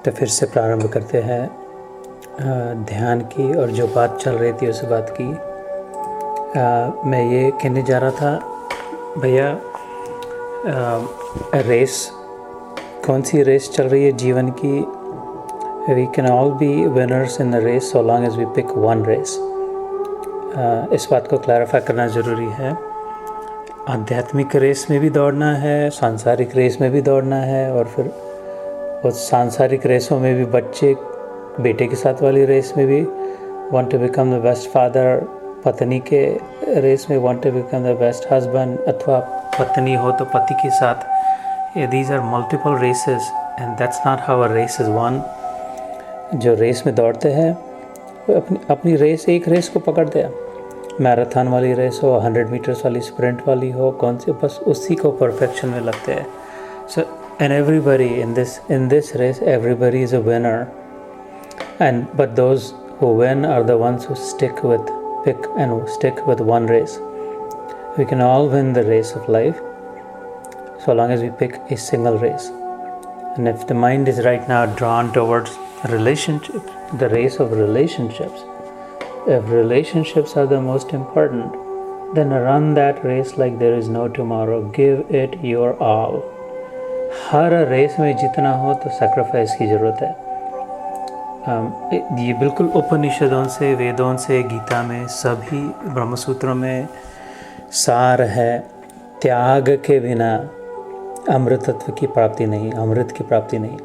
तो फिर से प्रारंभ करते हैं ध्यान की। और जो बात चल रही थी उस बात की मैं ये कहने जा रहा था भैया, रेस कौन सी रेस चल रही है जीवन की। We can all be winners in the race so long as we pick one race. इस बात को क्लैरिफाई करना ज़रूरी है। आध्यात्मिक रेस में भी दौड़ना है, सांसारिक रेस में भी दौड़ना है, और फिर उस सांसारिक रेसों में भी बच्चे बेटे के साथ वाली रेस में भी want to become the best father, पत्नी के रेस में want to become the best husband, अथवा पत्नी हो तो पति के साथ। These are multiple races and that's not how a race is won. जो रेस में दौड़ते हैं वो अपनी रेस, एक रेस को पकड़ते हैं। मैराथन वाली रेस हो, 100 मीटर्स वाली, स्प्रिंट वाली हो, कौन सी, बस उसी को परफेक्शन में लगते हैं। So and everybody in this race, everybody is a winner, and but those who win are the ones who stick with one race. We can all win the race of life so long as we pick a single race. And if the mind is right now drawn towards relationships, the race of relationships, if relationships are the most important, then run that race like there is no tomorrow. Give it your all. हर race में जितना हो तो sacrifice की ज़रूरत है। ये बिल्कुल उपनिषदों से, वेदों से, गीता में, सभी ब्रह्मसूत्रों में सार है। त्याग के बिना अमृतत्व की प्राप्ति नहीं, अमृत की प्राप्ति नहीं,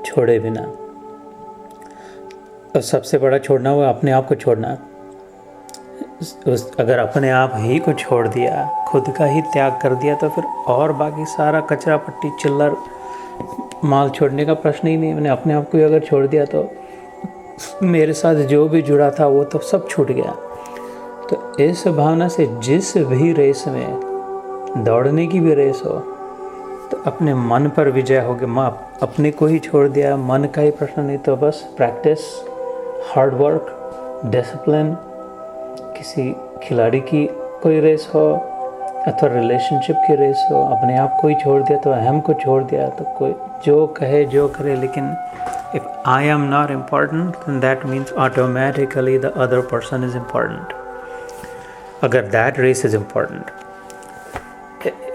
छोड़े बिना। और सबसे बड़ा छोड़ना हुआ अपने आप को छोड़ना। अगर अपने आप ही को छोड़ दिया, खुद का ही त्याग कर दिया, तो फिर और बाकी सारा कचरा पट्टी चिल्लर माल छोड़ने का प्रश्न ही नहीं। मैंने अपने आप को ही अगर छोड़ दिया तो मेरे साथ जो भी जुड़ा था वो तो सब छूट गया। तो इस भावना से जिस भी रेस में, दौड़ने की भी रेस हो, तो अपने मन पर विजय हो गया। अपने को ही छोड़ दिया, मन का ही प्रश्न नहीं, तो बस प्रैक्टिस, हार्ड वर्क, डिसिप्लिन। किसी खिलाड़ी की कोई रेस हो अथवा रिलेशनशिप की रेस हो, अपने आप को ही छोड़ दिया, तो अहम को छोड़ दिया, तो कोई जो कहे जो करे, लेकिन if I am not important, then that means automatically the other person is important. अगर that race is important,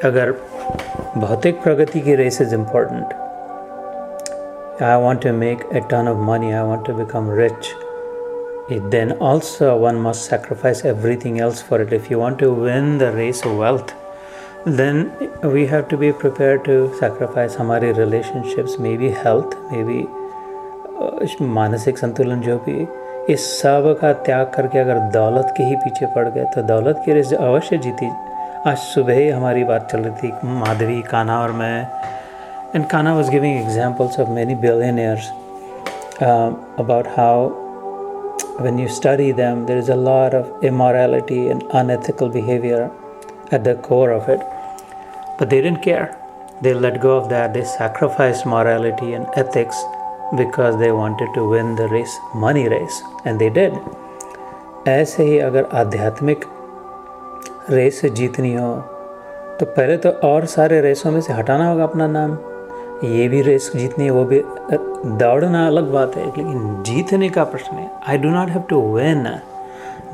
अगर भौतिक प्रगति की race is important, I want to make a ton of money, I want to become rich, then also one must sacrifice everything else for it. If you want to win the race of wealth, then we have to be prepared to sacrifice हमारे relationships, maybe health, maybe मानसिक संतुलन, जो भी, इस सब का त्याग करके अगर दौलत के ही पीछे पड़ गए तो दौलत की रेस अवश्य जीती। आज सुबह ही हमारी बात चल रही थी, माधवी, कान्हा और मैं, and Kanha was giving examples of many billionaires about how when you study them there is a lot of immorality and unethical behavior at the core of it, but they didn't care. They let go of that. They sacrificed morality and ethics because they wanted to win the race, money race, and they did. ऐसे ही अगर आध्यात्मिक race जीतनी हो तो पहले तो और सारे रेसों में से हटाना होगा अपना नाम। ये भी रेस जीतनी है, वो भी, दौड़ना अलग बात है, लेकिन जीतने का प्रश्न है। I do not have to win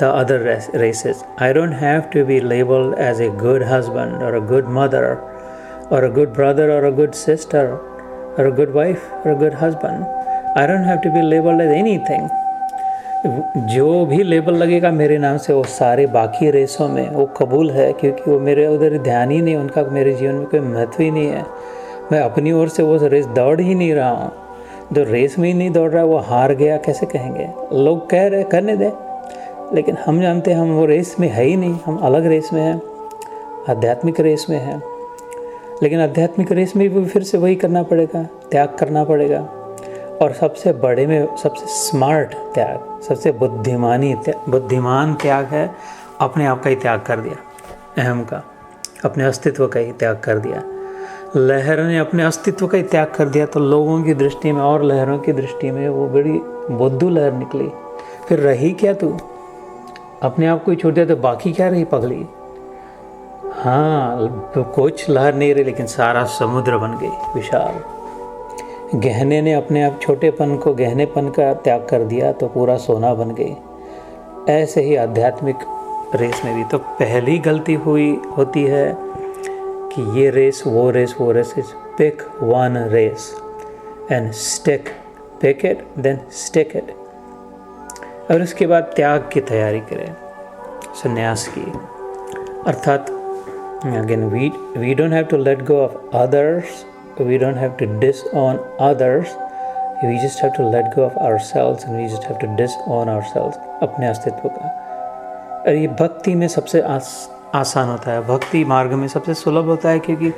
the other races. I don't have to be labeled as a good husband or a good mother or a good brother or a good sister or a good wife or a good husband. I don't have to be labeled as anything. जो भी label लगेगा मेरे नाम से, वो सारे बाकी रेसों में वो कबूल है, क्योंकि वो मेरे उधर ध्यान ही नहीं, उनका मेरे जीवन में कोई महत्व ही नहीं है। मैं अपनी ओर से वो रेस दौड़ ही नहीं रहा हूँ। जो रेस में ही नहीं दौड़ रहा है वो हार गया कैसे कहेंगे? लोग कह रहे करने दे, लेकिन हम जानते हैं हम वो रेस में है ही नहीं, हम अलग रेस में हैं, आध्यात्मिक रेस में हैं। लेकिन आध्यात्मिक रेस में भी फिर से वही करना पड़ेगा, त्याग करना पड़ेगा। और सबसे बड़े में सबसे स्मार्ट त्याग, सबसे बुद्धिमान त्याग है अपने आप का ही त्याग कर दिया, अहम का, अपने अस्तित्व का ही त्याग कर दिया। लहर ने अपने अस्तित्व का ही त्याग कर दिया, तो लोगों की दृष्टि में और लहरों की दृष्टि में वो बड़ी बुद्धू लहर निकली। फिर रही क्या तू? अपने आप को ही छोड़ दिया तो बाकी क्या रही पगली? हाँ, तो कुछ लहर नहीं रही, लेकिन सारा समुद्र बन गई विशाल। गहने ने अपने आप छोटेपन को, गहनेपन का त्याग कर दिया तो पूरा सोना बन गई। ऐसे ही आध्यात्मिक रेस में भी तो पहली गलती होती है कि ये रेस वो race is pick one race and stick, pick it then stick it. और उसके बाद त्याग की तैयारी करें, संन्यास की, अर्थात again we don't have to let go of others, we don't have to disown others, we just have to let go of ourselves and we just have to disown ourselves, अपने अस्तित्व का। और ये भक्ति में सबसे आसान होता है, भक्ति मार्ग में सबसे सुलभ होता है, क्योंकि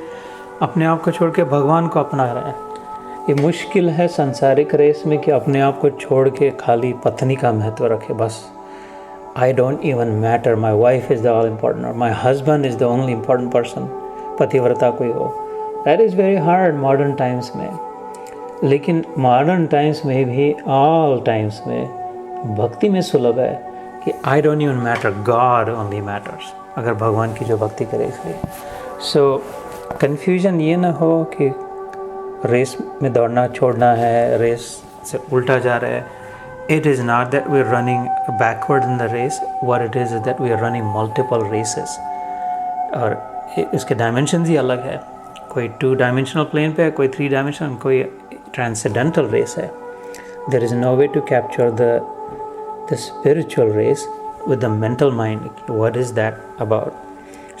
अपने आप को छोड़ के भगवान को अपना रहे हैं। ये मुश्किल है संसारिक रेस में कि अपने आप को छोड़ के खाली पत्नी का महत्व रखे, बस I don't even matter, my wife is the all important, or my husband is the only important person, पतिव्रता कोई हो। That is very hard modern times में। लेकिन modern times में भी, all times में भक्ति में सुलभ है कि I don't even matter, God only matters, अगर भगवान की जो भक्ति करे इसलिए। So confusion ये ना हो कि रेस में दौड़ना छोड़ना है, रेस से उल्टा जा रहा है। It is not that we are running backward in the race. What it is that we are running multiple races. और इसके डायमेंशन ही अलग है, कोई 2 डायमेंशनल प्लेन पे है, कोई 3 डायमेंशनल, कोई ट्रांसेंडेंटल रेस है। There is no way to capture the spiritual race with the mental mind. What is that about?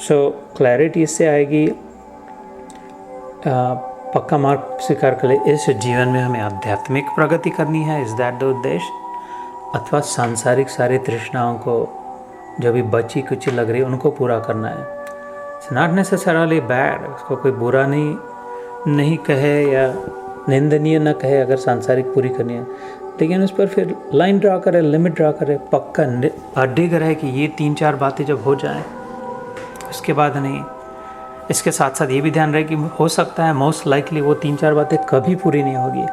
So clarity इससे आएगी, पक्का मार्ग स्वीकार कर ले, इस जीवन में हमें आध्यात्मिक प्रगति करनी है, इज दैट द उद्देश्य, अथवा सांसारिक सारी तृष्णाओं को जो भी बची कुची लग रही है उनको पूरा करना है। इट्स नॉट नेसेसरली बैड, उसको कोई बुरा नहीं कहे या निंदनीय न कहे अगर सांसारिक पूरी करनी है, लेकिन उस पर फिर लाइन ड्रा करे, लिमिट ड्रा करे, पक्का अडिग रहे कि ये 3-4 बातें जब हो जाएं उसके बाद नहीं। इसके साथ साथ ये भी ध्यान रहे कि हो सकता है मोस्ट लाइकली वो 3-4 बातें कभी पूरी नहीं होगी,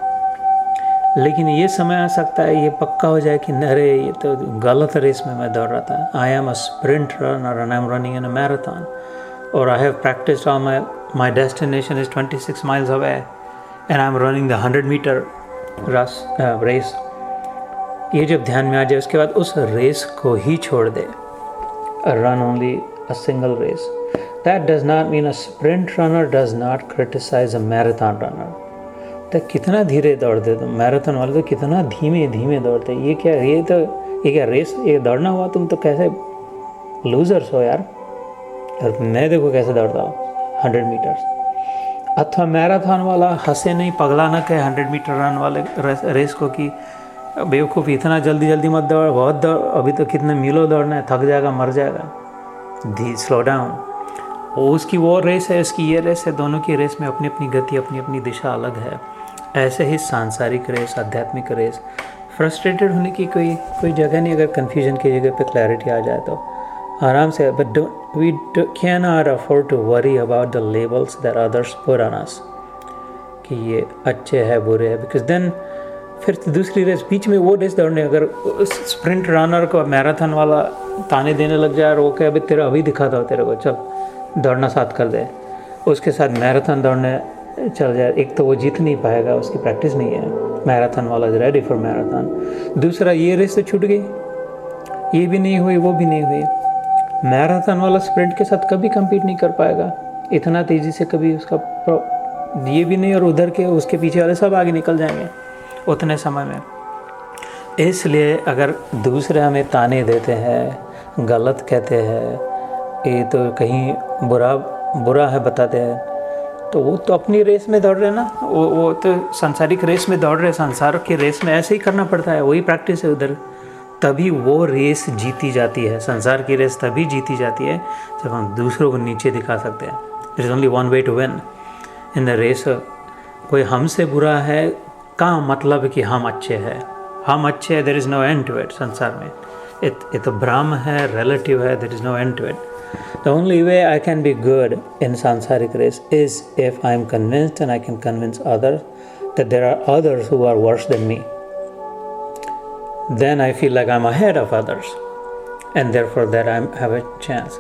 लेकिन ये समय आ सकता है, ये पक्का हो जाए कि अरे ये तो गलत रेस में मैं दौड़ रहा था। I am a sprint runner and I am running in a marathon, और I have practised on my destination is 26 miles away and I am running the 100 meter race. ये जब ध्यान में आ जाए उसके बाद उस रेस को ही छोड़ दे, run only a single race. That does not mean a sprint runner does not criticize a marathon runner. तो कितना धीरे दौड़ते तुम, मैराथन वाले तो कितना धीमे धीमे दौड़ते, ये क्या रेस, ये दौड़ना हुआ, तुम तो कैसे लूजर्स हो यार। और मैं देखो कैसे दौड़ता हूँ 100 meters। अथवा मैराथन वाला हंसे नहीं, पगला ना कहे 100 meter रन वाले रेस को कि बेवकूफ़ इतना जल्दी मत दौड़, बहुत दौड़, अभी तो कितने मीलों दौड़ना है, थक जाएगा, मर जाएगा, स्लो डाउन। उसकी वो रेस है, इसकी ये रेस है, दोनों की रेस में अपनी अपनी गति, अपनी अपनी दिशा अलग है। ऐसे ही सांसारिक रेस, आध्यात्मिक रेस, फ्रस्ट्रेटेड होने की कोई जगह नहीं। अगर कन्फ्यूजन की जगह पे क्लैरिटी आ जाए तो आराम से, but we can not afford to worry about the labels that others put on us कि ये अच्छे है बुरे है, बिकॉज देन फिर दूसरी रेस बीच में वो रेस दौड़ने, अगर स्प्रिंट रनर को मैराथन वाला ताने देने लग जाए और वो कहे अभी तेरा अभी दिखाता हो तेरे को, चल दौड़ना साथ कर दे, उसके साथ मैराथन दौड़ने चल जाए, एक तो वो जीत नहीं पाएगा, उसकी प्रैक्टिस नहीं है, मैराथन वाला इज रेडी फॉर मैराथन। दूसरा ये रेस तो छूट गई, ये भी नहीं हुई, वो भी नहीं हुई। मैराथन वाला स्प्रिंट के साथ कभी compete नहीं कर पाएगा इतना तेज़ी से, कभी उसका ये भी नहीं, और उधर के उसके पीछे वाले सब आगे निकल जाएंगे उतने समय में। इसलिए अगर दूसरे हमें ताने देते हैं, गलत कहते हैं, ये तो कहीं बुरा है बताते हैं, तो वो तो अपनी रेस में दौड़ रहे हैं ना, वो तो सांसारिक रेस में दौड़ रहे हैं, संसार की रेस में ऐसे ही करना पड़ता है, वही प्रैक्टिस है उधर, तभी वो रेस जीती जाती है। संसार की रेस तभी जीती जाती है जब हम दूसरों को नीचे दिखा सकते हैं। There is only one way to win in the race. कोई हमसे बुरा है का मतलब कि हम अच्छे हैं, there is no end to it. संसार में ये तो भ्रम है, रिलेटिव है, there is no end to it. The only way I can be good in Sansaric race is if I am convinced and I can convince others that there are others who are worse than me. Then I feel like I'm ahead of others and therefore that I have a chance.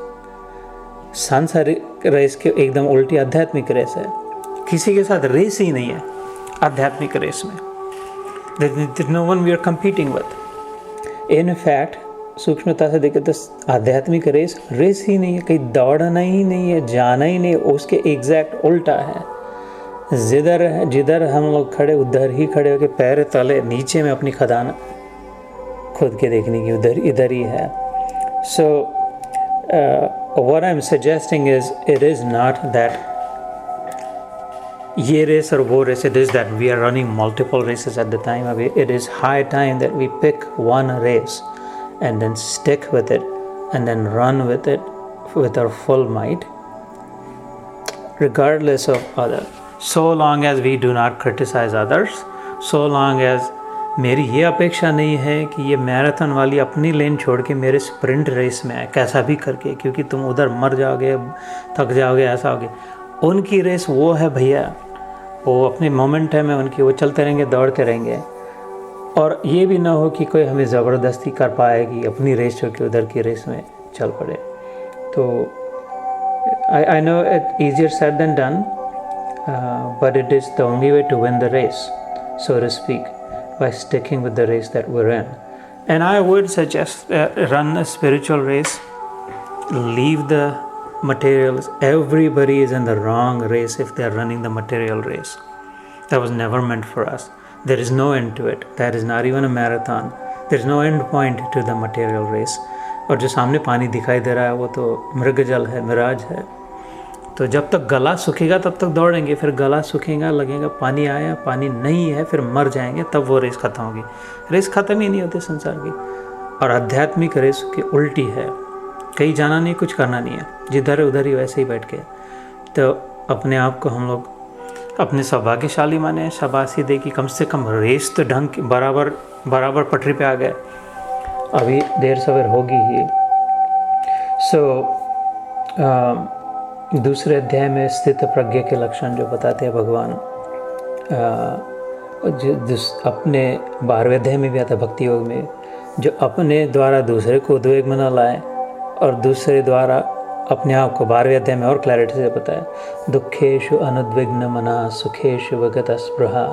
सांसारिक race के एकदम उल्टी आध्यात्मिक race है, किसी के साथ race ही नहीं है, आध्यात्मिक रेस में। There's no one we are competing with. In fact, सूक्ष्मता से देखें तो आध्यात्मिक रेस ही नहीं है, कहीं दौड़ना ही नहीं है, जाना ही नहीं है, उसके एग्जैक्ट उल्टा है। जिधर हम लोग खड़े उधर ही खड़े होकर पैर तले नीचे में अपनी खदान खुद के देखने की इधर ही है। So what I'm suggesting is it is not that ये रेस और वो race, it is that we are running multiple races at the time of it. It is high time that we pick one race and then stick with it and then run with it with our full might, regardless of other. So long as we do not criticize others, so long as मेरी ये अपेक्षा नहीं है कि ये marathon वाली अपनी लेन छोड़ के मेरे स्प्रिंट रेस में आए कैसा भी करके, क्योंकि तुम उधर मर जाओगे, थक जाओगे, ऐसा होगे। उनकी रेस वो है भैया, वो अपने मोमेंट है में उनकी, वो चलते रहेंगे, दौड़ते रहेंगे। और ये भी ना हो कि कोई हमें ज़बरदस्ती कर पाए कि अपनी रेस छोड़ के उधर की रेस में चल पड़े। तो I know it easier said than done, but it is the only way to win the race, so to speak, by sticking with the race that we're in. And I would suggest run a spiritual race, leave the materials. Everybody is in the wrong race if they're running the material race. That was never meant for us. There is no end to it. That is not even a marathon. There's no end point to the material race. और जो सामने पानी दिखाई दे रहा है वो तो मृगजल है, मिराज है। तो जब तक गला सूखेगा तब तक दौड़ेंगे, फिर गला सूखेगा, लगेगा पानी आया, पानी नहीं है, फिर मर जाएंगे, तब वो रेस ख़त्म होगी। रेस ख़त्म ही नहीं होती संसार की। और आध्यात्मिक रेस की उल्टी है, कहीं जाना नहीं, कुछ करना नहीं है, जिधर उधर ही वैसे ही बैठ के। तो अपने आप को हम लोग अपने सौभाग्यशाली माने, शाबाशी दे कि कम से कम रेस तो ढंग की बराबर पटरी पे आ गए। अभी देर सवेर होगी ही। दूसरे अध्याय में स्थित प्रज्ञा के लक्षण जो बताते हैं भगवान, अपने 12वें अध्याय में भी आता है भक्ति योग में, जो अपने द्वारा दूसरे को उद्वेग में न लाए और दूसरे द्वारा अपने आप को 12वें अध्याय में और क्लैरिटी से बताया, दुखेशु अनुद्विग्न मना सुखेशु वगत स्पृहा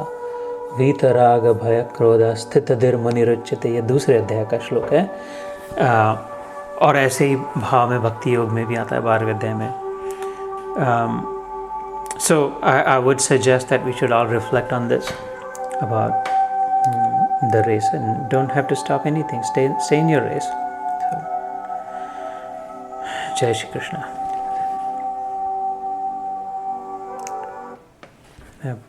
वीतराग भय क्रोध स्थितधिर मुनिरुच्यते। ये दूसरे अध्याय का श्लोक है। और ऐसे ही भाव में भक्ति योग में भी आता है 12वें अध्याय में। So I would suggest that we should all reflect on this about the race and don't have to stop anything. Stay in your race. So, Jai Shri Krishna. Yeah.